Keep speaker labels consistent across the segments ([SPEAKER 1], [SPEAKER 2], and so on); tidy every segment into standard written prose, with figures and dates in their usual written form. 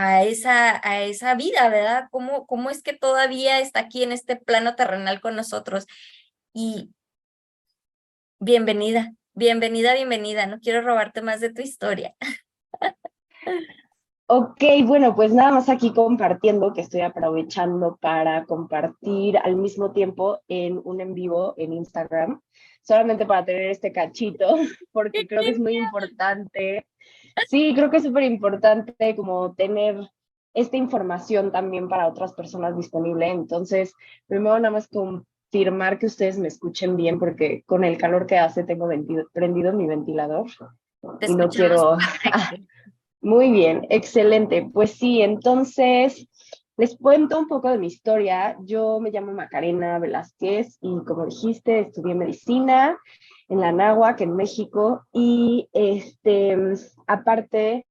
[SPEAKER 1] a esa vida, ¿verdad? ¿Cómo es que todavía está aquí en este plano terrenal con nosotros? Y bienvenida, bienvenida, bienvenida. No quiero robarte más de tu historia.
[SPEAKER 2] Ok, bueno, pues nada más aquí compartiendo que estoy aprovechando para compartir al mismo tiempo en un en vivo en Instagram, solamente para tener este cachito, porque creo que es muy importante. Sí, creo que es súper importante como tener esta información también para otras personas disponible. Entonces, primero nada más confirmar que ustedes me escuchen bien, porque con el calor que hace tengo prendido mi ventilador
[SPEAKER 1] Te
[SPEAKER 2] y no
[SPEAKER 1] escuchamos
[SPEAKER 2] quiero.
[SPEAKER 1] perfecto.
[SPEAKER 2] Muy bien, excelente. Pues sí, entonces les cuento un poco de mi historia. Yo me llamo Macarena Velázquez y como dijiste, estudié medicina en la Anáhuac, en México, y aparte,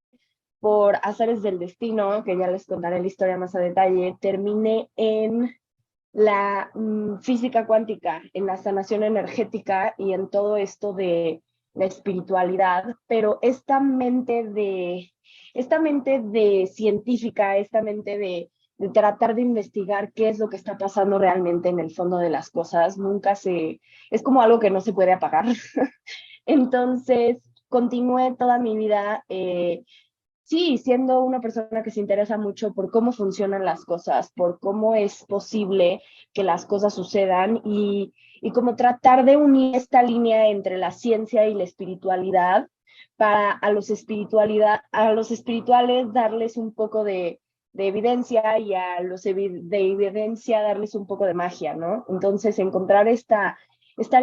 [SPEAKER 2] por azares del destino, que ya les contaré la historia más a detalle, terminé en la física cuántica, en la sanación energética y en todo esto de la espiritualidad, pero esta mente de científica, esta mente de tratar de investigar qué es lo que está pasando realmente en el fondo de las cosas, es como algo que no se puede apagar. Entonces, continué toda mi vida sí, siendo una persona que se interesa mucho por cómo funcionan las cosas, por cómo es posible que las cosas sucedan y cómo tratar de unir esta línea entre la ciencia y la espiritualidad para a los espirituales darles un poco de evidencia y a los de evidencia darles un poco de magia, ¿no? Entonces, encontrar esta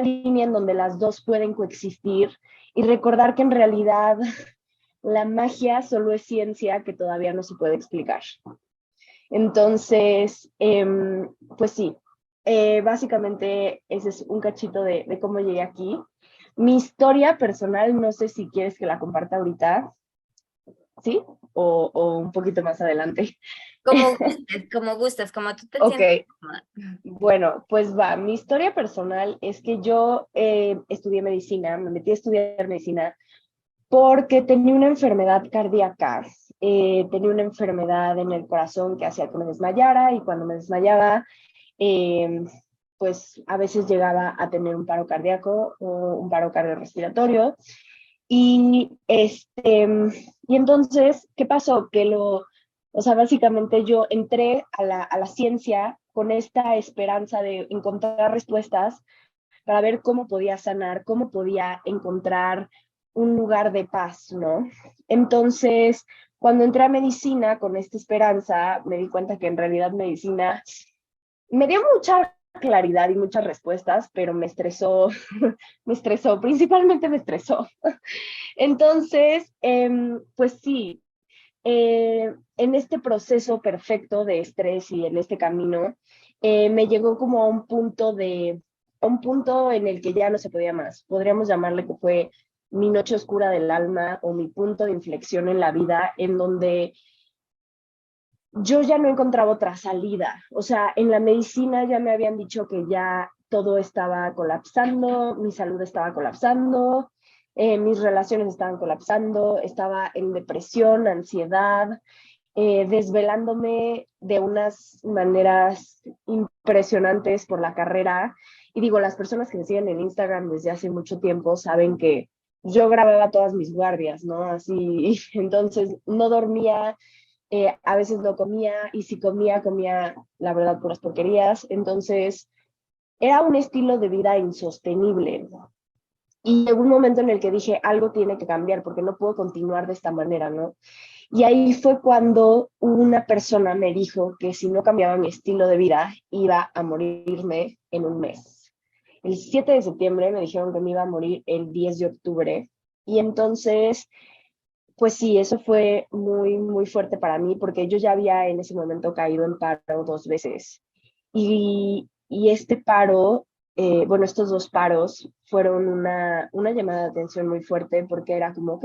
[SPEAKER 2] línea en donde las dos pueden coexistir y recordar que en realidad la magia solo es ciencia que todavía no se puede explicar. Entonces, pues sí, básicamente ese es un cachito de cómo llegué aquí. Mi historia personal, no sé si quieres que la comparta ahorita, ¿sí? O un poquito más adelante.
[SPEAKER 1] Como gustes, como tú te
[SPEAKER 2] Ok,
[SPEAKER 1] sientas cómoda.
[SPEAKER 2] bueno, pues va. Mi historia personal es que yo estudié medicina, me metí a estudiar medicina porque tenía una enfermedad cardíaca, tenía una enfermedad en el corazón que hacía que me desmayara y cuando me desmayaba, eh, pues a veces llegaba a tener un paro cardíaco o un paro cardiorrespiratorio. Y, y entonces, ¿qué pasó? O sea, básicamente yo entré a la ciencia con esta esperanza de encontrar respuestas para ver cómo podía sanar, cómo podía encontrar un lugar de paz, ¿no? Entonces, cuando entré a medicina con esta esperanza, me di cuenta que en realidad medicina me dio mucha claridad y muchas respuestas, pero me estresó, me estresó, principalmente me estresó. Entonces, pues sí, en este proceso perfecto de estrés y en este camino, me llegó como a un punto en el que ya no se podía más. Podríamos llamarle que fue mi noche oscura del alma o mi punto de inflexión en la vida, en donde yo ya no encontraba otra salida. O sea, en la medicina ya me habían dicho que ya todo estaba colapsando, mi salud estaba colapsando, mis relaciones estaban colapsando, estaba en depresión, ansiedad, desvelándome de unas maneras impresionantes por la carrera. Y digo, las personas que me siguen en Instagram desde hace mucho tiempo saben que yo grababa todas mis guardias, ¿no? Así, entonces no dormía, a veces no comía y si comía, comía, la verdad, puras porquerías. Entonces era un estilo de vida insostenible. Y llegó un momento en el que dije, algo tiene que cambiar porque no puedo continuar de esta manera, ¿no? Y ahí fue cuando una persona me dijo que si no cambiaba mi estilo de vida, iba a morirme en un mes. El 7 de septiembre me dijeron que me iba a morir el 10 de octubre. Y entonces, pues sí, eso fue muy, muy fuerte para mí porque yo ya había en ese momento caído en paro dos veces. Y este paro, bueno, estos dos paros fueron una llamada de atención muy fuerte porque era como, ok,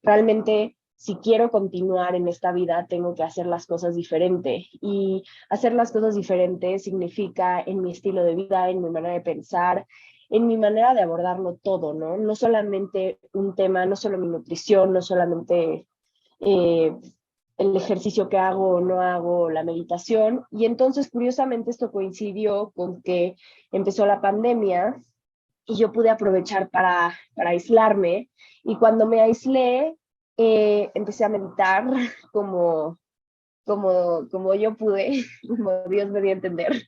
[SPEAKER 2] realmente si quiero continuar en esta vida, tengo que hacer las cosas diferente. Y hacer las cosas diferentes significa en mi estilo de vida, en mi manera de pensar, en mi manera de abordarlo todo, ¿no? No solamente un tema, no solo mi nutrición, no solamente eh, el ejercicio que hago o no hago, la meditación. Y entonces, curiosamente, esto coincidió con que empezó la pandemia y yo pude aprovechar para aislarme. Y cuando me aislé, empecé a meditar como, como yo pude, como Dios me dio a entender.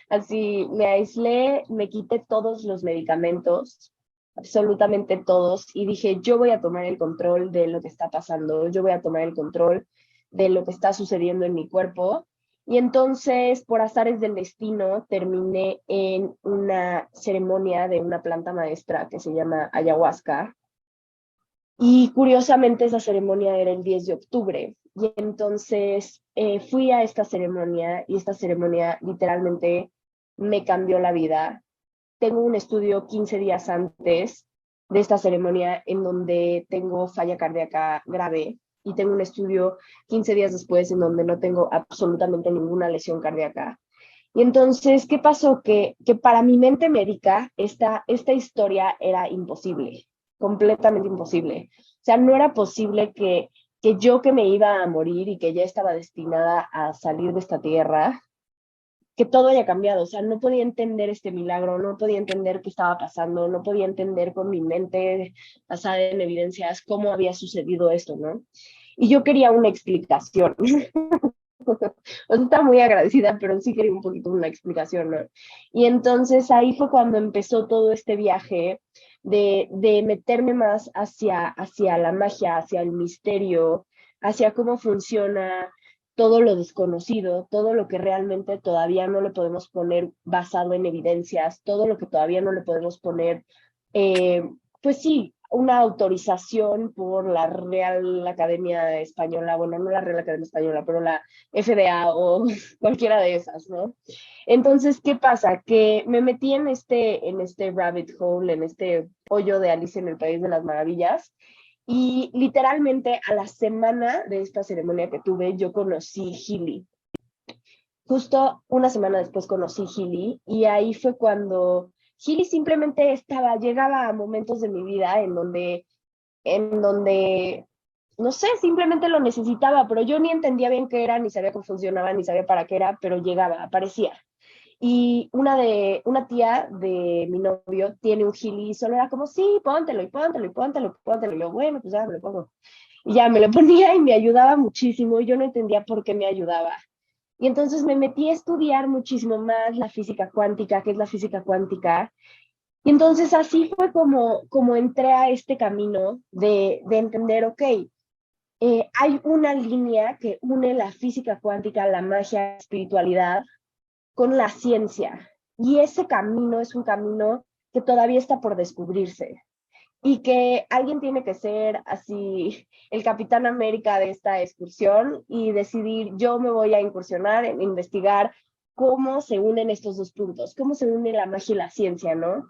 [SPEAKER 2] Así me aislé, me quité todos los medicamentos, absolutamente todos, y dije, yo voy a tomar el control de lo que está pasando, yo voy a tomar el control de lo que está sucediendo en mi cuerpo. Y entonces, por azares del destino, terminé en una ceremonia de una planta maestra que se llama ayahuasca. Y curiosamente esa ceremonia era el 10 de octubre. Y entonces fui a esta ceremonia y esta ceremonia literalmente me cambió la vida. Tengo un estudio 15 días antes de esta ceremonia en donde tengo falla cardíaca grave y tengo un estudio 15 días después en donde no tengo absolutamente ninguna lesión cardíaca. Y entonces, ¿qué pasó? Que para mi mente médica esta historia era imposible, completamente imposible. O sea, no era posible que yo que me iba a morir y que ya estaba destinada a salir de esta tierra, que todo haya cambiado. O sea, no podía entender este milagro, no podía entender qué estaba pasando, no podía entender con mi mente basada en evidencias cómo había sucedido esto, ¿no? Y yo quería una explicación. O sea, estaba muy agradecida, pero sí quería un poquito una explicación, ¿no? Y entonces ahí fue cuando empezó todo este viaje de meterme más hacia la magia, hacia el misterio, hacia cómo funciona todo lo desconocido, todo lo que realmente todavía no le podemos poner basado en evidencias, todo lo que todavía no le podemos poner, eh, pues sí, una autorización por la Real Academia Española, bueno, no la Real Academia Española, pero la FDA o cualquiera de esas, ¿no? Entonces, ¿qué pasa? Que me metí en este rabbit hole, en este hoyo de Alicia en el País de las Maravillas, y literalmente a la semana de esta ceremonia que tuve, yo conocí Healy. Justo una semana después conocí Healy y ahí fue cuando Healy simplemente llegaba a momentos de mi vida en donde, no sé, simplemente lo necesitaba, pero yo ni entendía bien qué era, ni sabía cómo funcionaba, ni sabía para qué era, pero llegaba, aparecía. Y una tía de mi novio tiene un Healy y solo era como, sí, póntelo y póntelo y póntelo y póntelo. Y yo, bueno, pues ya me lo pongo. Y ya me lo ponía y me ayudaba muchísimo. Y yo no entendía por qué me ayudaba. Y entonces me metí a estudiar muchísimo más la física cuántica, qué es la física cuántica. Y entonces así fue como entré a este camino de entender, ok, hay una línea que une la física cuántica, la magia, la espiritualidad con la ciencia. Y ese camino es un camino que todavía está por descubrirse y que alguien tiene que ser así el Capitán América de esta excursión y decidir, yo me voy a incursionar en investigar cómo se unen estos dos puntos, cómo se une la magia y la ciencia, ¿no?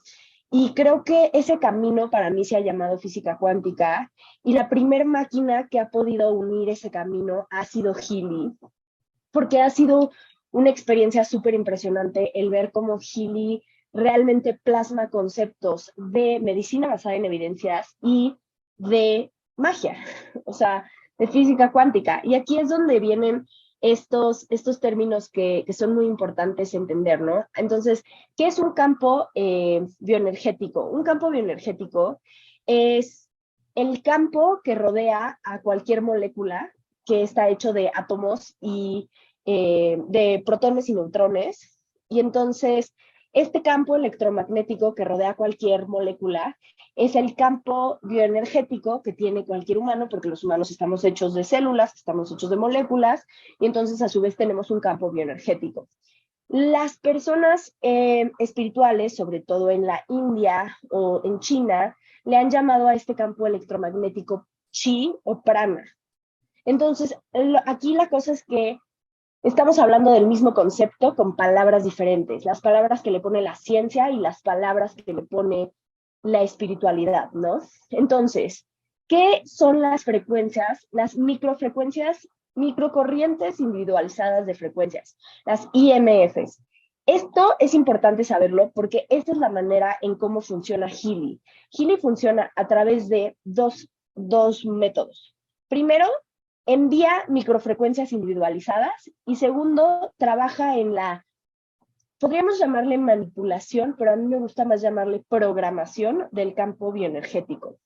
[SPEAKER 2] Y creo que ese camino para mí se ha llamado física cuántica y la primer máquina que ha podido unir ese camino ha sido Healy, porque ha sido una experiencia súper impresionante el ver cómo Healy realmente plasma conceptos de medicina basada en evidencias y de magia, o sea, de física cuántica. Y aquí es donde vienen estos términos que son muy importantes entender, ¿no? Entonces, ¿qué es un campo bioenergético? Un campo bioenergético es el campo que rodea a cualquier molécula que está hecho de átomos y de protones y neutrones. Y entonces, este campo electromagnético que rodea cualquier molécula es el campo bioenergético que tiene cualquier humano, porque los humanos estamos hechos de células, estamos hechos de moléculas, y entonces a su vez tenemos un campo bioenergético. Las personas espirituales, sobre todo en la India o en China, le han llamado a este campo electromagnético chi o prana. Entonces, aquí la cosa es que estamos hablando del mismo concepto con palabras diferentes, las palabras que le pone la ciencia y las palabras que le pone la espiritualidad, ¿no? Entonces, ¿qué son las frecuencias? Las microfrecuencias, microcorrientes individualizadas de frecuencias, las IMFs. Esto es importante saberlo porque esta es la manera en cómo funciona Healy. Healy funciona a través de dos métodos. Primero, envía microfrecuencias individualizadas y segundo, trabaja en la, podríamos llamarle manipulación, pero a mí me gusta más llamarle programación del campo bioenergético.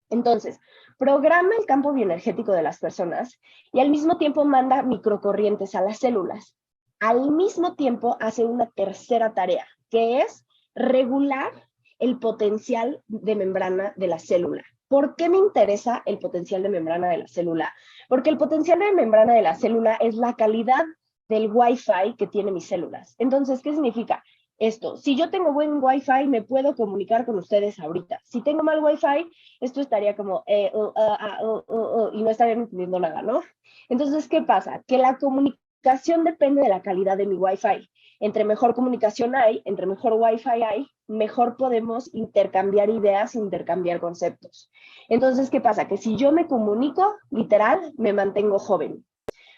[SPEAKER 2] Entonces, programa el campo bioenergético de las personas y al mismo tiempo manda microcorrientes a las células. Al mismo tiempo hace una tercera tarea, que es regular el potencial de membrana de la célula. ¿Por qué me interesa el potencial de membrana de la célula? Porque el potencial de membrana de la célula es la calidad del Wi-Fi que tiene mis células. Entonces, ¿qué significa esto? Si yo tengo buen Wi-Fi, me puedo comunicar con ustedes ahorita. Si tengo mal Wi-Fi, esto estaría como y no estaría entendiendo nada, ¿no? Entonces, ¿qué pasa? Que la comunicación depende de la calidad de mi Wi-Fi. Entre mejor comunicación hay, entre mejor Wi-Fi hay, mejor podemos intercambiar ideas, intercambiar conceptos. Entonces, ¿qué pasa? Que si yo me comunico, literal, me mantengo joven.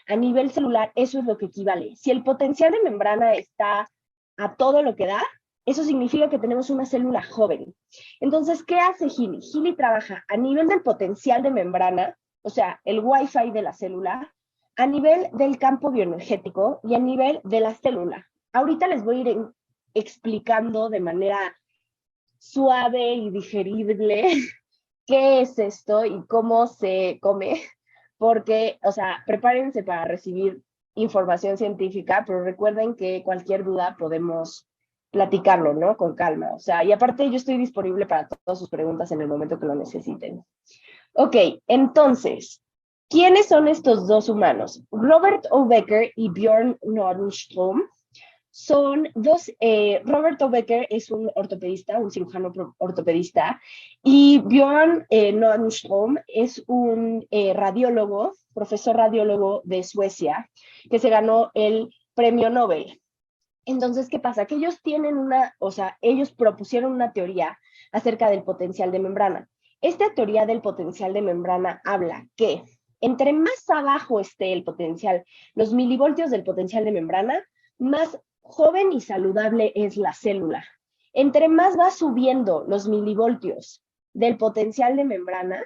[SPEAKER 2] A nivel celular, eso es lo que equivale. Si el potencial de membrana está a todo lo que da, eso significa que tenemos una célula joven. Entonces, ¿qué hace Gili? Gili trabaja a nivel del potencial de membrana, o sea, el Wi-Fi de la célula, a nivel del campo bioenergético y a nivel de la célula. Ahorita les voy a ir explicando de manera suave y digerible qué es esto y cómo se come, porque, o sea, prepárense para recibir información científica, pero recuerden que cualquier duda podemos platicarlo, ¿no? Con calma. O sea, y aparte yo estoy disponible para todas sus preguntas en el momento que lo necesiten. Ok, entonces, ¿quiénes son estos dos humanos? Robert O. Becker y Björn Nordström son dos, Robert O. Becker es un ortopedista, un cirujano ortopedista, y Björn Nordström es un radiólogo, profesor radiólogo de Suecia, que se ganó el premio Nobel. Entonces, ¿qué pasa? Que ellos tienen una, o sea, ellos propusieron una teoría acerca del potencial de membrana. Esta teoría del potencial de membrana habla que entre más abajo esté el potencial, los milivoltios del potencial de membrana, más joven y saludable es la célula. Entre más va subiendo los milivoltios del potencial de membrana,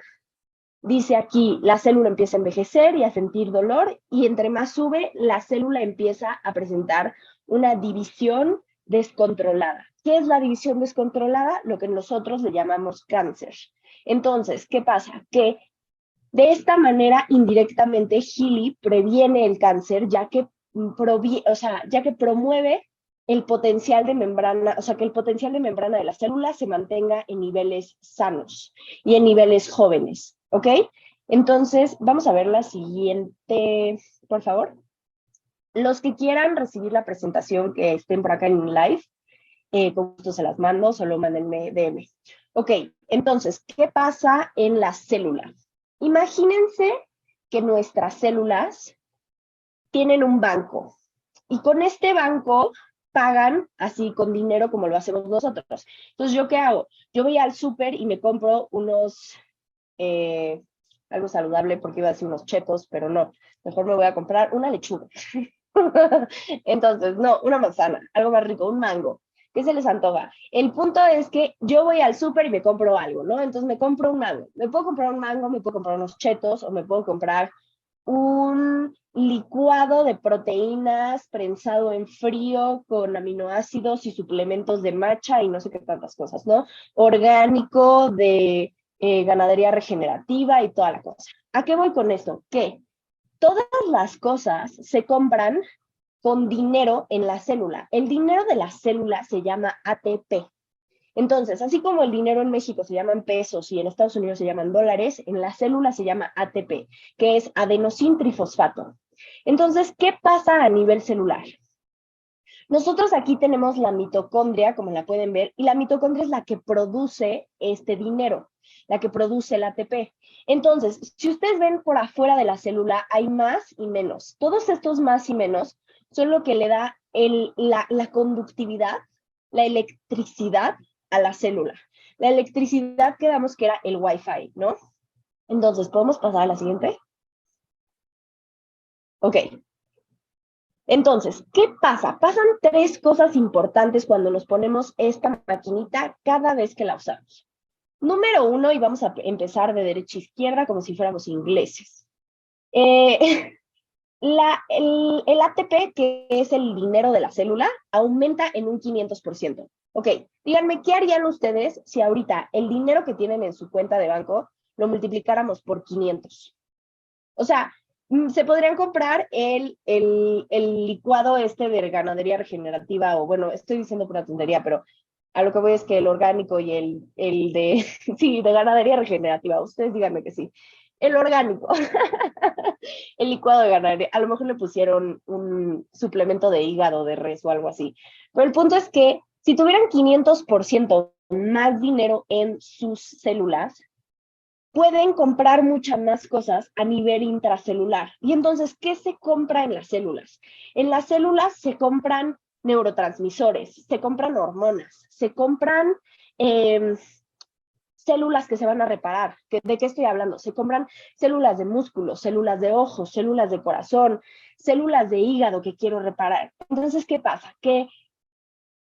[SPEAKER 2] dice aquí, la célula empieza a envejecer y a sentir dolor, y entre más sube, la célula empieza a presentar una división descontrolada. ¿Qué es la división descontrolada? Lo que nosotros le llamamos cáncer. Entonces, ¿qué pasa? Que de esta manera, indirectamente, Healy previene el cáncer, ya que promueve el potencial de membrana, o sea, que el potencial de membrana de la célula se mantenga en niveles sanos y en niveles jóvenes, ¿ok? Entonces, vamos a ver la siguiente, por favor. Los que quieran recibir la presentación que estén por acá en live, con gusto se las mando, solo mándenme DM. Ok, entonces, ¿qué pasa en la célula? Imagínense que nuestras células tienen un banco y con este banco pagan así con dinero como lo hacemos nosotros. Entonces, ¿yo qué hago? Yo voy al súper y me compro unos, algo saludable porque iba a decir unos chetos, pero no. Mejor me voy a comprar una lechuga. Entonces, no, una manzana, algo más rico, un mango. ¿Qué se les antoja? El punto es que yo voy al súper y me compro algo, ¿no? Entonces me compro un mango. Me puedo comprar un mango, me puedo comprar unos chetos o me puedo comprar un licuado de proteínas prensado en frío con aminoácidos y suplementos de matcha y no sé qué tantas cosas, ¿no? Orgánico, de ganadería regenerativa y toda la cosa. ¿A qué voy con esto? Que todas las cosas se compran con dinero en la célula. El dinero de la célula se llama ATP. Entonces, así como el dinero en México se llaman pesos y en Estados Unidos se llaman dólares, en la célula se llama ATP, que es adenosín trifosfato. Entonces, ¿qué pasa a nivel celular? Nosotros aquí tenemos la mitocondria, como la pueden ver, y la mitocondria es la que produce este dinero, la que produce el ATP. Entonces, si ustedes ven por afuera de la célula, hay más y menos. Todos estos más y menos son lo que le da la conductividad, la electricidad a la célula. La electricidad quedamos que era el Wi-Fi, ¿no? Entonces, ¿podemos pasar a la siguiente? Ok. Entonces, ¿qué pasa? Pasan tres cosas importantes cuando nos ponemos esta maquinita cada vez que la usamos. Número uno, y vamos a empezar de derecha a izquierda como si fuéramos ingleses. Eh, el ATP, que es el dinero de la célula, aumenta en un 500%. Ok, díganme, ¿qué harían ustedes si ahorita el dinero que tienen en su cuenta de banco lo multiplicáramos por 500? O sea, se podrían comprar el licuado este de ganadería regenerativa, o bueno, estoy diciendo pura tontería, pero a lo que voy es que el orgánico y el de, sí, de ganadería regenerativa, ustedes díganme que sí. El orgánico, el licuado de ganadería, a lo mejor le pusieron un suplemento de hígado de res o algo así. Pero el punto es que si tuvieran 500% más dinero en sus células, pueden comprar muchas más cosas a nivel intracelular. Y entonces, ¿qué se compra en las células? En las células se compran neurotransmisores, se compran hormonas, se compran células que se van a reparar. ¿De qué estoy hablando? Se compran células de músculos, células de ojos, células de corazón, células de hígado que quiero reparar. Entonces, ¿qué pasa? Que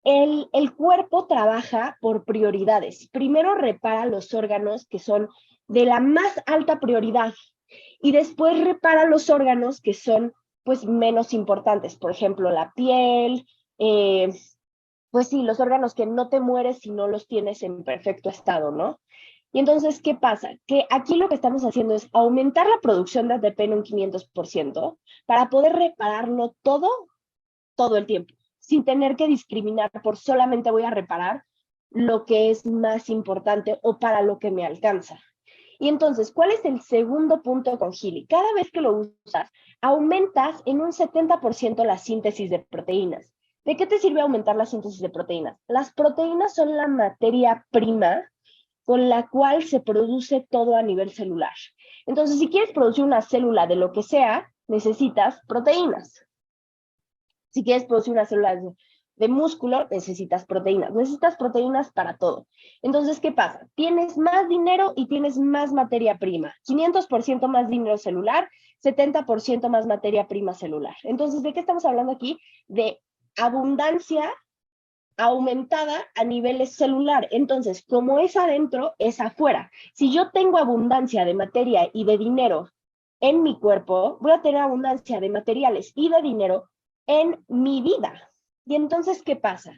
[SPEAKER 2] el cuerpo trabaja por prioridades. Primero repara los órganos que son de la más alta prioridad y después repara los órganos que son pues menos importantes. Por ejemplo, la piel, pues sí, los órganos que no te mueres si no los tienes en perfecto estado, ¿no? Y entonces, ¿qué pasa? Que aquí lo que estamos haciendo es aumentar la producción de ATP en un 500% para poder repararlo todo el tiempo, sin tener que discriminar por solamente voy a reparar lo que es más importante o para lo que me alcanza. Y entonces, ¿cuál es el segundo punto con Gili? Cada vez que lo usas, aumentas en un 70% la síntesis de proteínas. ¿De qué te sirve aumentar la síntesis de proteínas? Las proteínas son la materia prima con la cual se produce todo a nivel celular. Entonces, si quieres producir una célula de lo que sea, necesitas proteínas. Si quieres producir una célula de músculo, necesitas proteínas para todo. Entonces, ¿qué pasa? Tienes más dinero y tienes más materia prima. 500% más dinero celular, 70% más materia prima celular. Entonces, ¿de qué estamos hablando aquí? De abundancia aumentada a niveles celular. Entonces, como es adentro, es afuera. Si yo tengo abundancia de materia y de dinero en mi cuerpo, voy a tener abundancia de materiales y de dinero en mi vida. Y entonces, ¿qué pasa?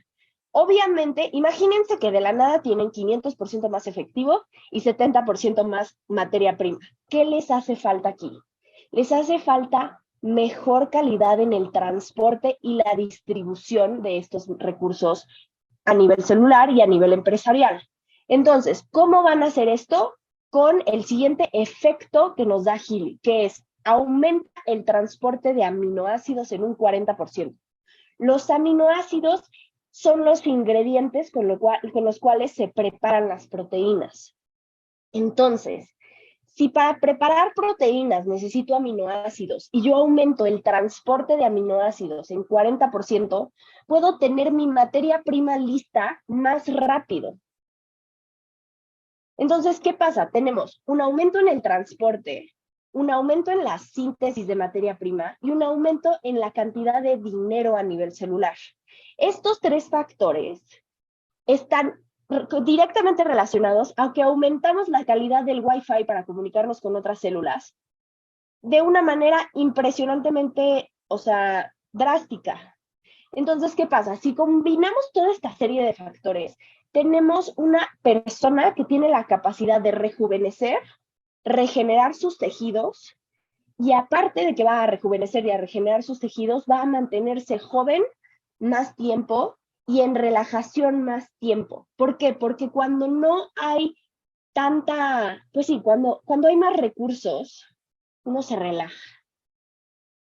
[SPEAKER 2] Obviamente, imagínense que de la nada tienen 500% más efectivo y 70% más materia prima. ¿Qué les hace falta aquí? Les hace falta mejor calidad en el transporte y la distribución de estos recursos a nivel celular y a nivel empresarial. Entonces, ¿cómo van a hacer esto? Con el siguiente efecto que nos da Gili, que es aumenta el transporte de aminoácidos en un 40%. Los aminoácidos son los ingredientes con los cuales se preparan las proteínas. Entonces, si para preparar proteínas necesito aminoácidos y yo aumento el transporte de aminoácidos en 40%, puedo tener mi materia prima lista más rápido. Entonces, ¿qué pasa? Tenemos un aumento en el transporte, un aumento en la síntesis de materia prima y un aumento en la cantidad de dinero a nivel celular. Estos tres factores están directamente relacionados a que aumentamos la calidad del Wi-Fi para comunicarnos con otras células de una manera impresionantemente, o sea, drástica. Entonces, ¿qué pasa? Si combinamos toda esta serie de factores, tenemos una persona que tiene la capacidad de rejuvenecer, regenerar sus tejidos, y aparte de que va a rejuvenecer y a regenerar sus tejidos, va a mantenerse joven más tiempo y en relajación más tiempo. ¿Por qué? Porque cuando no hay tanta, pues sí, cuando hay más recursos, uno se relaja,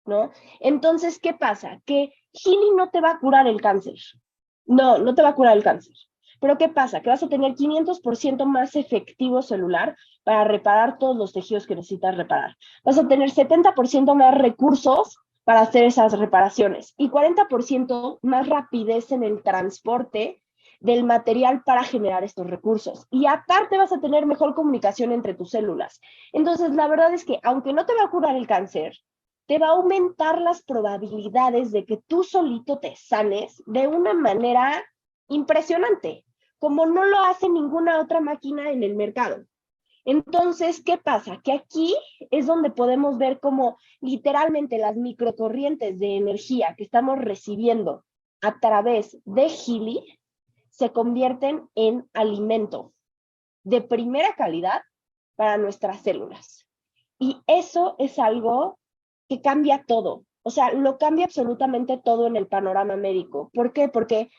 [SPEAKER 2] ¿no? Entonces, ¿qué pasa? Que Gili no te va a curar el cáncer. No te va a curar el cáncer. Pero ¿qué pasa? Que vas a tener 500% más efectivo celular para reparar todos los tejidos que necesitas reparar. Vas a tener 70% más recursos para hacer esas reparaciones y 40% más rapidez en el transporte del material para generar estos recursos. Y aparte vas a tener mejor comunicación entre tus células. Entonces, la verdad es que aunque no te va a curar el cáncer, te va a aumentar las probabilidades de que tú solito te sanes de una manera impresionante, como no lo hace ninguna otra máquina en el mercado. Entonces, ¿qué pasa? Que aquí es donde podemos ver cómo literalmente las microcorrientes de energía que estamos recibiendo a través de Healy se convierten en alimento de primera calidad para nuestras células. Y eso es algo que cambia todo. O sea, lo cambia absolutamente todo en el panorama médico. ¿Por qué? Porque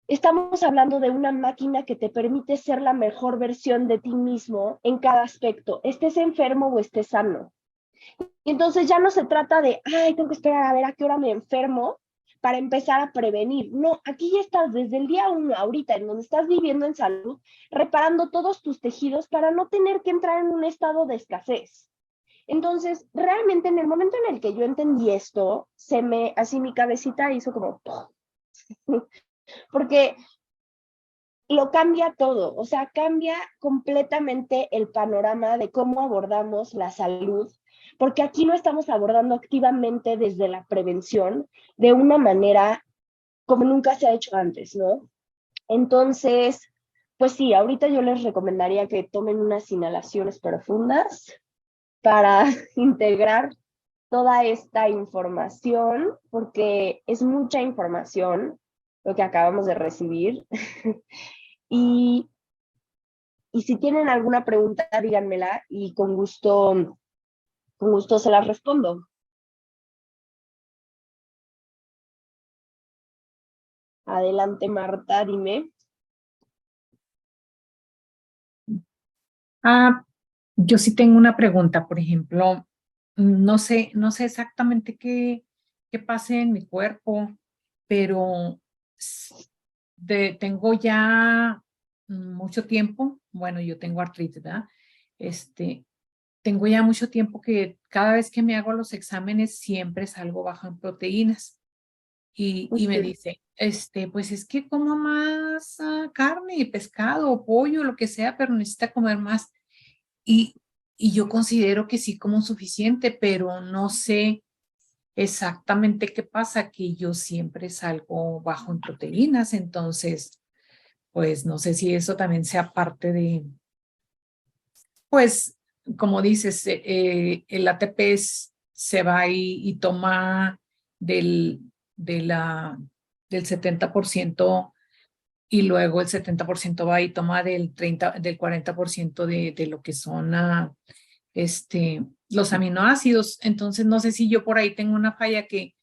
[SPEAKER 2] estamos hablando de una máquina que te permite ser la mejor versión de ti mismo en cada aspecto, estés enfermo o estés sano. Y entonces ya no se trata de, ay, tengo que esperar a ver a qué hora me enfermo para empezar a prevenir. No, aquí ya estás desde el día uno, ahorita, en donde estás viviendo en salud, reparando todos tus tejidos para no tener que entrar en un estado de escasez. Entonces, realmente en el momento en el que yo entendí esto, así mi cabecita hizo como, porque lo cambia todo, o sea, cambia completamente el panorama de cómo abordamos la salud, porque aquí lo estamos abordando activamente desde la prevención de una manera como nunca se ha hecho antes, ¿no? Entonces, pues sí, ahorita yo les recomendaría que tomen unas inhalaciones profundas para integrar toda esta información, porque es mucha información lo que acabamos de recibir. Y, y si tienen alguna pregunta, díganmela y con gusto se las respondo. Adelante, Marta, dime.
[SPEAKER 3] Ah, yo sí tengo una pregunta, por ejemplo, no sé exactamente qué pase en mi cuerpo, pero tengo ya mucho tiempo, bueno, yo tengo artritis, ¿verdad? Este, tengo ya mucho tiempo que cada vez que me hago los exámenes siempre salgo bajo en proteínas y me dice, pues es que como más carne, pescado, pollo, lo que sea, pero necesita comer más. Y, y yo considero que sí como suficiente, pero no sé exactamente qué pasa, que yo siempre salgo bajo en proteínas, entonces, pues no sé si eso también sea parte de, pues, como dices, el ATP se va y toma del, de la, del 70% y luego el 70% va y toma del 40% de lo que son los aminoácidos. Entonces, no sé si yo por ahí tengo una falla que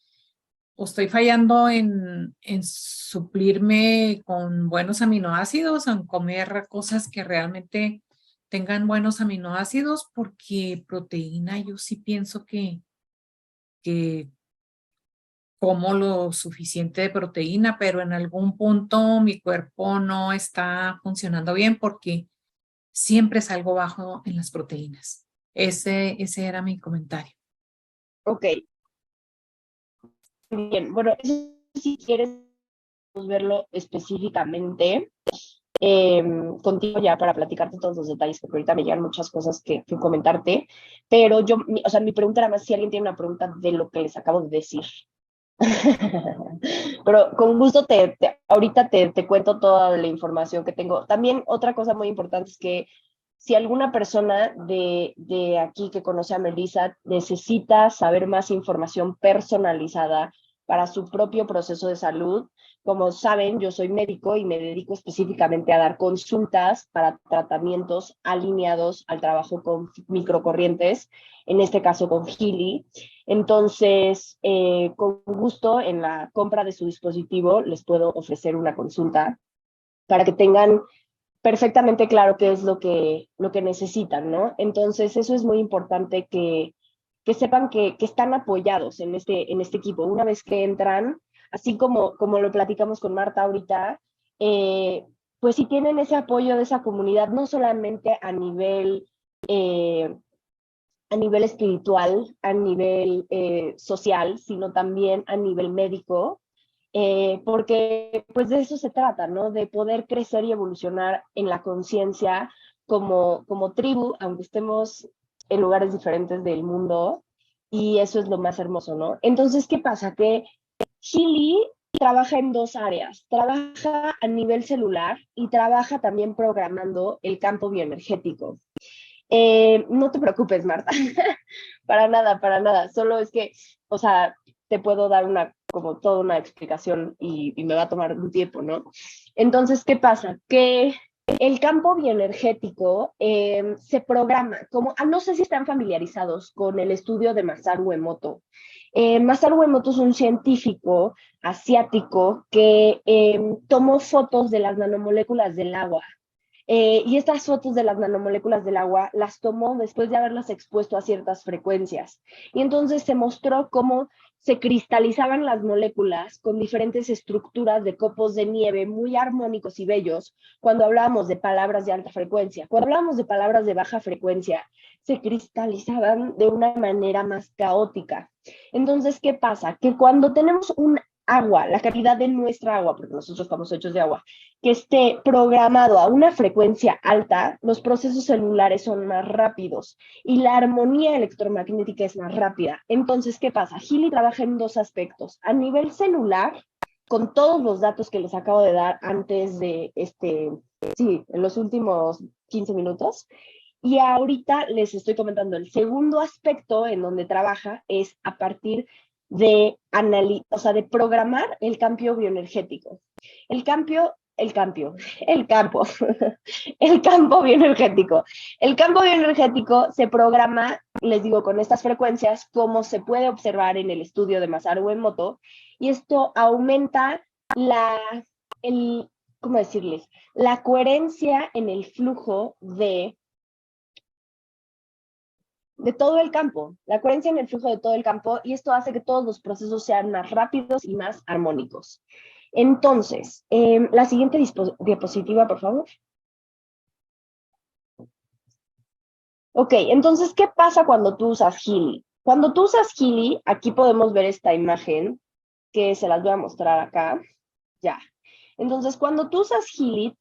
[SPEAKER 3] o estoy fallando en suplirme con buenos aminoácidos, en comer cosas que realmente tengan buenos aminoácidos, porque proteína yo sí pienso que como lo suficiente de proteína, pero en algún punto mi cuerpo no está funcionando bien porque siempre salgo bajo en las proteínas. Ese era mi comentario.
[SPEAKER 2] Ok, bien. Bueno, eso si quieres verlo específicamente contigo ya para platicarte todos los detalles, porque ahorita me llegan muchas cosas que comentarte, pero o sea, mi pregunta era más si alguien tiene una pregunta de lo que les acabo de decir. Pero con gusto ahorita te cuento toda la información que tengo. También otra cosa muy importante es que si alguna persona de aquí que conoce a Melissa necesita saber más información personalizada para su propio proceso de salud, como saben, yo soy médico y me dedico específicamente a dar consultas para tratamientos alineados al trabajo con microcorrientes, en este caso con Healy. Entonces, con gusto en la compra de su dispositivo les puedo ofrecer una consulta para que tengan perfectamente claro qué es lo que necesitan, ¿no? Entonces, eso es muy importante que sepan que están apoyados en este equipo. Una vez que entran, así como lo platicamos con Marta ahorita, eh, pues si tienen ese apoyo de esa comunidad, no solamente a nivel espiritual, a nivel social, sino también a nivel médico, porque pues de eso se trata, ¿no? De poder crecer y evolucionar en la conciencia como tribu, aunque estemos en lugares diferentes del mundo, y eso es lo más hermoso, ¿no? Entonces, ¿qué pasa? Que Chili trabaja en dos áreas, trabaja a nivel celular y trabaja también programando el campo bioenergético. No te preocupes, Marta. Para nada, para nada. Solo es que, o sea, te puedo dar como toda una explicación y me va a tomar un tiempo, ¿no? Entonces, ¿qué pasa? Que el campo bioenergético se programa, no sé si están familiarizados con el estudio de Masaru Emoto. Masaru Emoto es un científico asiático que tomó fotos de las nanomoléculas del agua. Y estas fotos de las nanomoléculas del agua las tomó después de haberlas expuesto a ciertas frecuencias. Y entonces se mostró cómo se cristalizaban las moléculas con diferentes estructuras de copos de nieve muy armónicos y bellos cuando hablábamos de palabras de alta frecuencia. Cuando hablábamos de palabras de baja frecuencia, se cristalizaban de una manera más caótica. Entonces, ¿qué pasa? Que cuando tenemos un agua, la calidad de nuestra agua, porque nosotros estamos hechos de agua, que esté programado a una frecuencia alta, los procesos celulares son más rápidos y la armonía electromagnética es más rápida. Entonces, ¿qué pasa? Healy trabaja en dos aspectos. A nivel celular, con todos los datos que les acabo de dar antes de en los últimos 15 minutos. Y ahorita les estoy comentando el segundo aspecto en donde trabaja es a partir de de programar el campo bioenergético. El campo bioenergético. El campo bioenergético se programa, les digo, con estas frecuencias, como se puede observar en el estudio de Masaru Emoto, y esto aumenta ¿cómo decirles? La coherencia en el flujo de todo el campo, la coherencia en el flujo de todo el campo, y esto hace que todos los procesos sean más rápidos y más armónicos. Entonces, la siguiente diapositiva, por favor. Ok, entonces, ¿qué pasa cuando tú usas Healy? Cuando tú usas Healy, aquí podemos ver esta imagen, que se las voy a mostrar acá. Ya. Entonces, cuando tú usas Healy,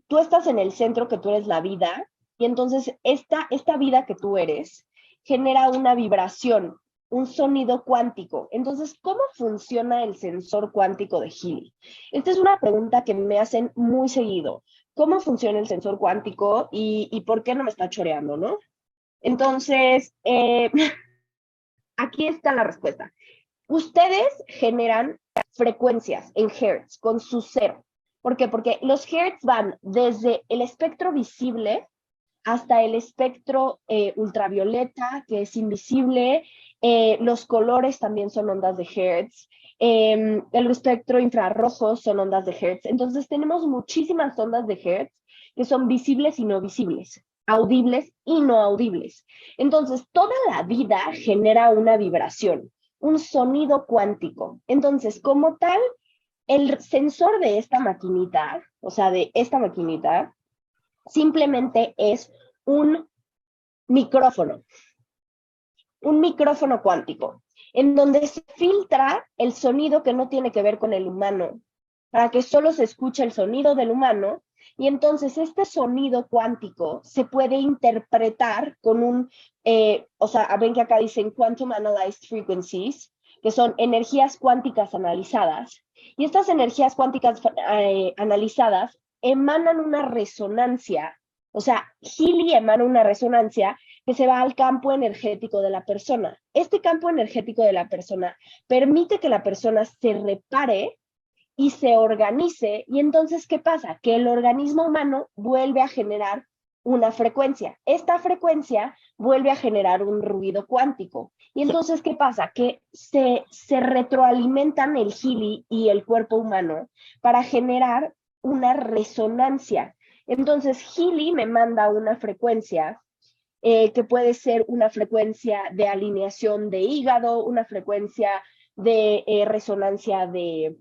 [SPEAKER 2] tú estás en el centro, que tú eres la vida, y entonces esta vida que tú eres genera una vibración, un sonido cuántico. Entonces, ¿cómo funciona el sensor cuántico de Healy? Esta es una pregunta que me hacen muy seguido. ¿Cómo funciona el sensor cuántico y por qué no me está choreando, no? Entonces, aquí está la respuesta. Ustedes generan frecuencias en hertz con su cero. ¿Por qué? Porque los hertz van desde el espectro visible hasta el espectro ultravioleta, que es invisible. Los colores también son ondas de hertz. El espectro infrarrojo son ondas de hertz. Entonces tenemos muchísimas ondas de hertz que son visibles y no visibles, audibles y no audibles. Entonces toda la vida genera una vibración, un sonido cuántico. Entonces, como tal, el sensor de esta maquinita, simplemente es un micrófono cuántico, en donde se filtra el sonido que no tiene que ver con el humano, para que solo se escuche el sonido del humano, y entonces este sonido cuántico se puede interpretar con ven que acá dicen Quantum Analyzed Frequencies, que son energías cuánticas analizadas, y estas energías cuánticas analizadas emanan una resonancia, Healy emana una resonancia que se va al campo energético de la persona. Este campo energético de la persona permite que la persona se repare y se organice, y entonces, ¿qué pasa? Que el organismo humano vuelve a generar una frecuencia. Esta frecuencia vuelve a generar un ruido cuántico. Y entonces, ¿qué pasa? Que se retroalimentan el Healy y el cuerpo humano para generar una resonancia. Entonces, Healy me manda una frecuencia que puede ser una frecuencia de alineación de hígado, una frecuencia de resonancia de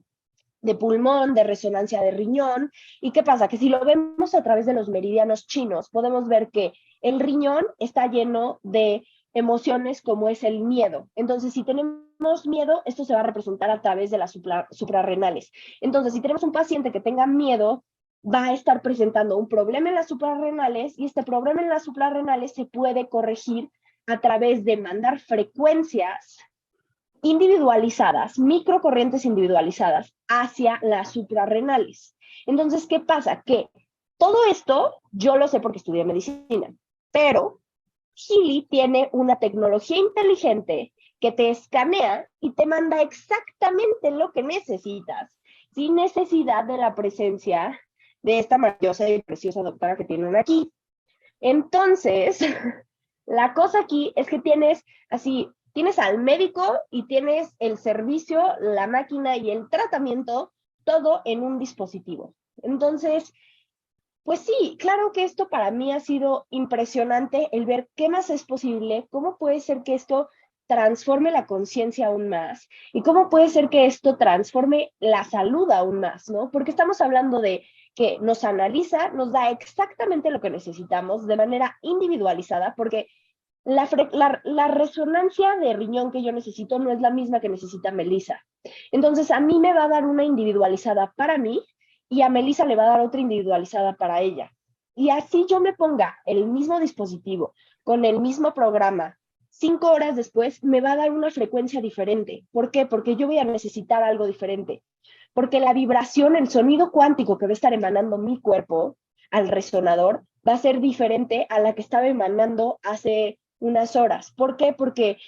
[SPEAKER 2] pulmón, de resonancia de riñón. ¿Y qué pasa? Que si lo vemos a través de los meridianos chinos, podemos ver que el riñón está lleno de emociones como es el miedo. Entonces, si tenemos miedo, esto se va a representar a través de las suprarrenales. Entonces, si tenemos un paciente que tenga miedo, va a estar presentando un problema en las suprarrenales, y este problema en las suprarrenales se puede corregir a través de mandar frecuencias individualizadas, microcorrientes individualizadas hacia las suprarrenales. Entonces, ¿qué pasa? Que todo esto yo lo sé porque estudié medicina, pero Healy tiene una tecnología inteligente que te escanea y te manda exactamente lo que necesitas, sin necesidad de la presencia de esta maravillosa y preciosa doctora que tienen aquí. Entonces, la cosa aquí es que tienes al médico y tienes el servicio, la máquina y el tratamiento, todo en un dispositivo. Entonces, pues sí, claro que esto para mí ha sido impresionante el ver qué más es posible, cómo puede ser que esto transforme la conciencia aún más y cómo puede ser que esto transforme la salud aún más, ¿no? Porque estamos hablando de que nos analiza, nos da exactamente lo que necesitamos de manera individualizada, porque la resonancia de riñón que yo necesito no es la misma que necesita Melissa. Entonces, a mí me va a dar una individualizada para mí y a Melissa le va a dar otra individualizada para ella. Y así yo me ponga el mismo dispositivo, con el mismo programa, 5 horas después me va a dar una frecuencia diferente. ¿Por qué? Porque yo voy a necesitar algo diferente. Porque la vibración, el sonido cuántico que va a estar emanando mi cuerpo al resonador va a ser diferente a la que estaba emanando hace unas horas. ¿Por qué? Porque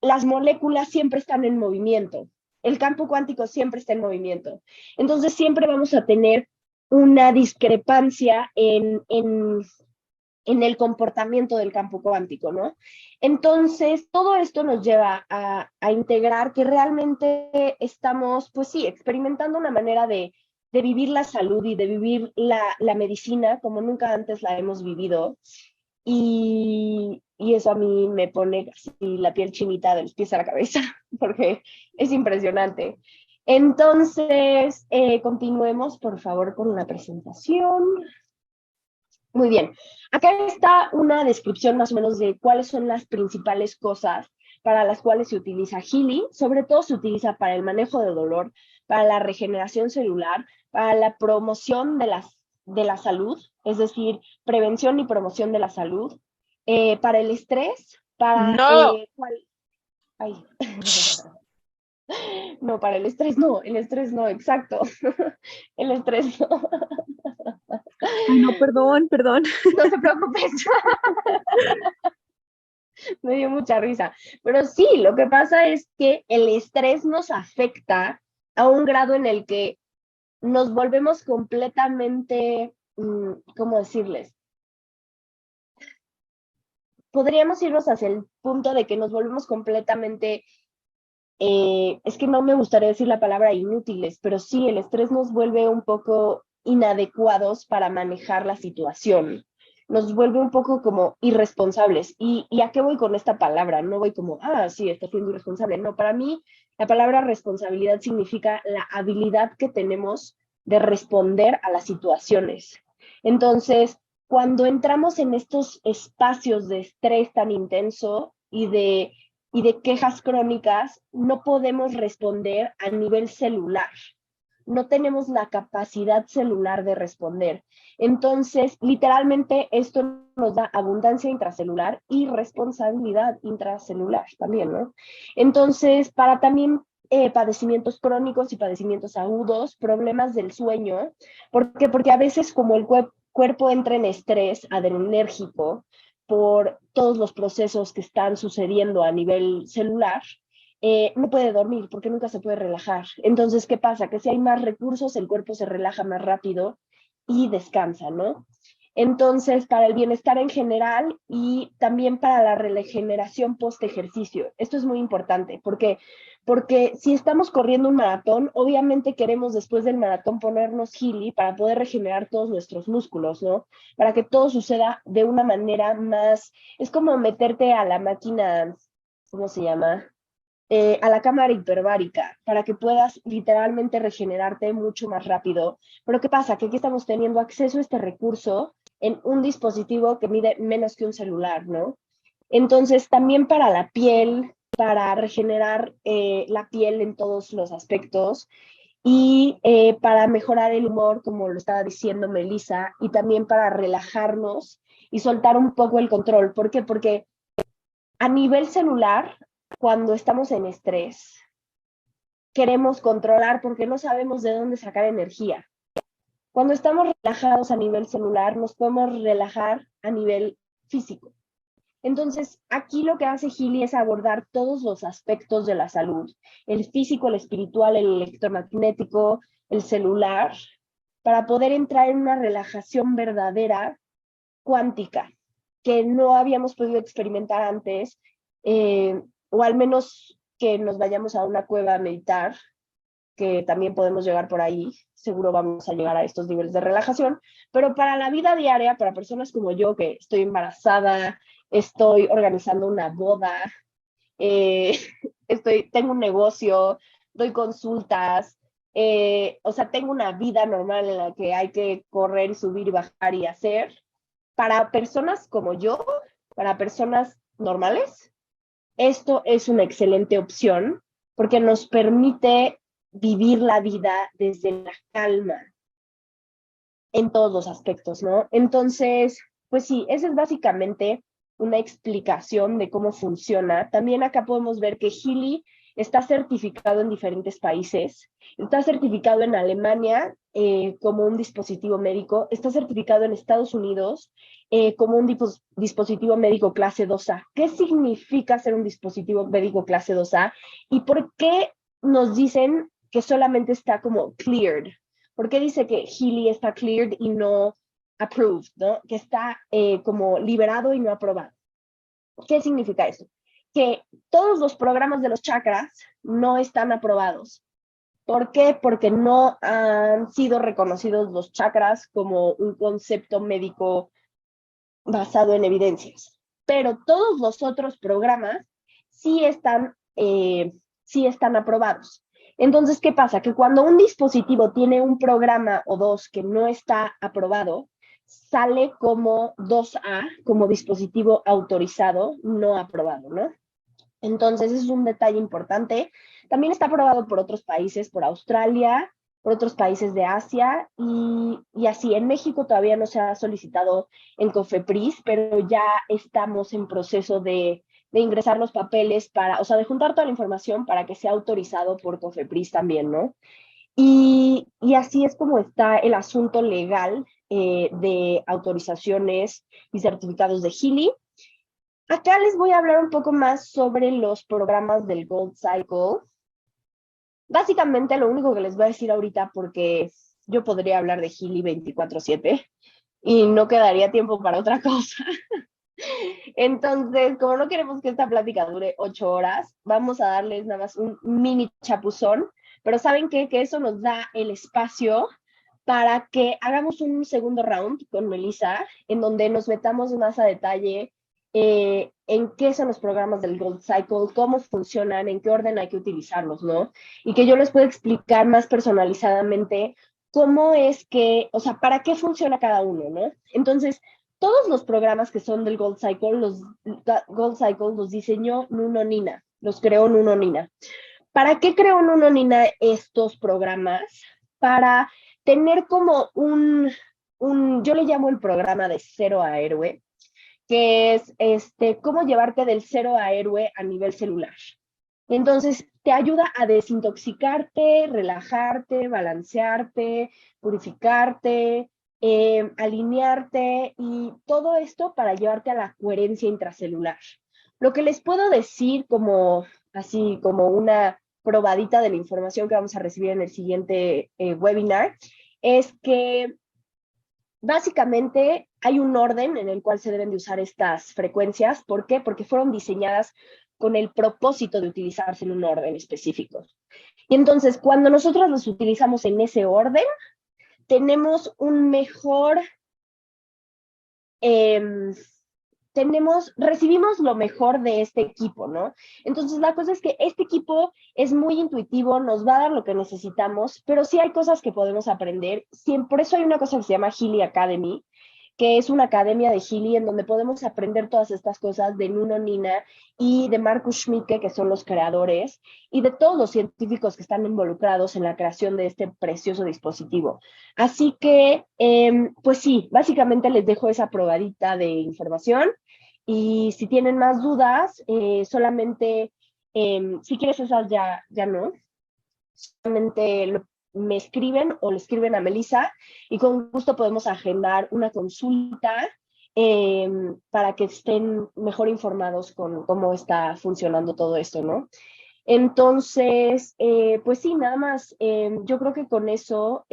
[SPEAKER 2] las moléculas siempre están en movimiento. El campo cuántico siempre está en movimiento. Entonces siempre vamos a tener una discrepancia en el comportamiento del campo cuántico, ¿no? Entonces, todo esto nos lleva a integrar que realmente estamos, pues sí, experimentando una manera de vivir la salud y de vivir la medicina como nunca antes la hemos vivido. Y eso a mí me pone así la piel chinita de los pies a la cabeza, porque es impresionante. Entonces, continuemos, por favor, con una presentación. Muy bien. Acá está una descripción más o menos de cuáles son las principales cosas para las cuales se utiliza Healy. Sobre todo se utiliza para el manejo de dolor, para la regeneración celular, para la promoción de la salud, es decir, prevención y promoción de la salud, para el estrés, para...
[SPEAKER 4] No.
[SPEAKER 2] Ay. No, para el estrés no, exacto. El estrés no.
[SPEAKER 4] Ay, no, perdón, perdón.
[SPEAKER 2] No te preocupes. Me dio mucha risa. Pero sí, lo que pasa es que el estrés nos afecta a un grado en el que nos volvemos completamente, ¿cómo decirles? Podríamos irnos hacia el punto de que nos volvemos completamente, es que no me gustaría decir la palabra inútiles, pero sí, el estrés nos vuelve un poco inadecuados para manejar la situación. Nos vuelve un poco como irresponsables. ¿Y a qué voy con esta palabra? No voy como, sí, está siendo irresponsable. No, para mí la palabra responsabilidad significa la habilidad que tenemos de responder a las situaciones. Entonces, cuando entramos en estos espacios de estrés tan intenso y de quejas crónicas, no podemos responder a nivel celular. No tenemos la capacidad celular de responder. Entonces, literalmente, esto nos da abundancia intracelular y responsabilidad intracelular también, ¿no? Entonces, para también padecimientos crónicos y padecimientos agudos, problemas del sueño, ¿por qué? Porque a veces como el cuerpo entra en estrés adrenérgico por todos los procesos que están sucediendo a nivel celular, no puede dormir porque nunca se puede relajar. Entonces, ¿qué pasa? Que si hay más recursos, el cuerpo se relaja más rápido y descansa, ¿no? Entonces, para el bienestar en general y también para la regeneración post-ejercicio. Esto es muy importante porque si estamos corriendo un maratón, obviamente queremos después del maratón ponernos Healy para poder regenerar todos nuestros músculos, ¿no? Para que todo suceda de una manera más, es como meterte a la máquina, ¿cómo se llama? A la cámara hiperbárica para que puedas literalmente regenerarte mucho más rápido. Pero ¿qué pasa? Que aquí estamos teniendo acceso a este recurso en un dispositivo que mide menos que un celular, ¿no? Entonces, también para la piel, para regenerar la piel en todos los aspectos y para mejorar el humor, como lo estaba diciendo Melissa, y también para relajarnos y soltar un poco el control. ¿Por qué? Porque a nivel celular, cuando estamos en estrés, queremos controlar porque no sabemos de dónde sacar energía. Cuando estamos relajados a nivel celular, nos podemos relajar a nivel físico. Entonces, aquí lo que hace Healy es abordar todos los aspectos de la salud, el físico, el espiritual, el electromagnético, el celular, para poder entrar en una relajación verdadera, cuántica, que no habíamos podido experimentar antes, o al menos que nos vayamos a una cueva a meditar, que también podemos llegar por ahí, seguro vamos a llegar a estos niveles de relajación, pero para la vida diaria, para personas como yo, que estoy embarazada, estoy organizando una boda, eh, tengo un negocio, doy consultas, o sea, tengo una vida normal en la que hay que correr, subir y bajar y hacer. Para personas como yo, para personas normales, esto es una excelente opción porque nos permite vivir la vida desde la calma en todos los aspectos, ¿no? Entonces, pues sí, esa es básicamente una explicación de cómo funciona. También acá podemos ver que Healy está certificado en diferentes países. Está certificado en Alemania como un dispositivo médico. Está certificado en Estados Unidos como un dispositivo médico clase 2A. ¿Qué significa ser un dispositivo médico clase 2A? ¿Y por qué nos dicen que solamente está como cleared? ¿Por qué dice que Healy está cleared y no approved, ¿no? Que está como liberado y no aprobado? ¿Qué significa eso? Que todos los programas de los chakras no están aprobados. ¿Por qué? Porque no han sido reconocidos los chakras como un concepto médico basado en evidencias. Pero todos los otros programas sí están aprobados. Entonces, ¿qué pasa? Que cuando un dispositivo tiene un programa o dos que no está aprobado, sale como 2A, como dispositivo autorizado, no aprobado, ¿no? Entonces, es un detalle importante. También está aprobado por otros países, por Australia, por otros países de Asia y así. En México todavía no se ha solicitado en COFEPRIS, pero ya estamos en proceso de ingresar los papeles para, o sea, de juntar toda la información para que sea autorizado por COFEPRIS también, ¿no? Y así es como está el asunto legal de autorizaciones y certificados de Healy. Acá les voy a hablar un poco más sobre los programas del Gold Cycle. Básicamente lo único que les voy a decir ahorita, porque yo podría hablar de Healy 24/7 y no quedaría tiempo para otra cosa. Entonces, como no queremos que esta plática dure 8 horas, vamos a darles nada más un mini chapuzón, pero ¿saben qué? Que eso nos da el espacio para que hagamos un segundo round con Melissa, en donde nos metamos más a detalle en qué son los programas del Gold Cycle, cómo funcionan, en qué orden hay que utilizarlos, ¿no? Y que yo les pueda explicar más personalizadamente cómo es que, o sea, para qué funciona cada uno, ¿no? Entonces, todos los programas que son del Gold Cycle los diseñó Nuno Nina, los creó Nuno Nina. ¿Para qué creó Nuno Nina estos programas? Para tener como yo le llamo el programa de cero a héroe, que es cómo llevarte del cero a héroe a nivel celular. Entonces, te ayuda a desintoxicarte, relajarte, balancearte, purificarte, alinearte y todo esto para llevarte a la coherencia intracelular. Lo que les puedo decir así como una probadita de la información que vamos a recibir en el siguiente webinar es que básicamente hay un orden en el cual se deben de usar estas frecuencias. ¿Por qué? Porque fueron diseñadas con el propósito de utilizarse en un orden específico. Y entonces, cuando nosotros los utilizamos en ese orden, tenemos un mejor, recibimos lo mejor de este equipo, ¿no? Entonces, la cosa es que este equipo es muy intuitivo, nos va a dar lo que necesitamos, pero sí hay cosas que podemos aprender. Por eso hay una cosa que se llama Healy Academy, que es una academia de Healy en donde podemos aprender todas estas cosas de Nuno Nina y de Marcus Schmidtke, que son los creadores, y de todos los científicos que están involucrados en la creación de este precioso dispositivo. Así que, pues sí, básicamente les dejo esa probadita de información, y si tienen más dudas, solamente, si quieres esas ya no, solamente me escriben o le escriben a Melissa y con gusto podemos agendar una consulta para que estén mejor informados con cómo está funcionando todo esto, ¿no? Entonces, pues sí, nada más, yo creo que con eso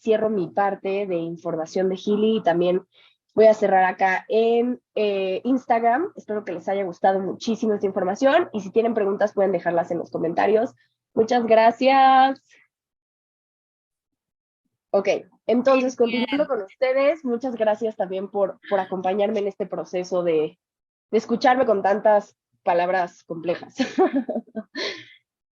[SPEAKER 2] cierro mi parte de información de Healy y también voy a cerrar acá en Instagram. Espero que les haya gustado muchísimo esta información y si tienen preguntas pueden dejarlas en los comentarios. Muchas gracias. Ok, entonces continuando con ustedes, muchas gracias también por acompañarme en este proceso de escucharme con tantas palabras complejas.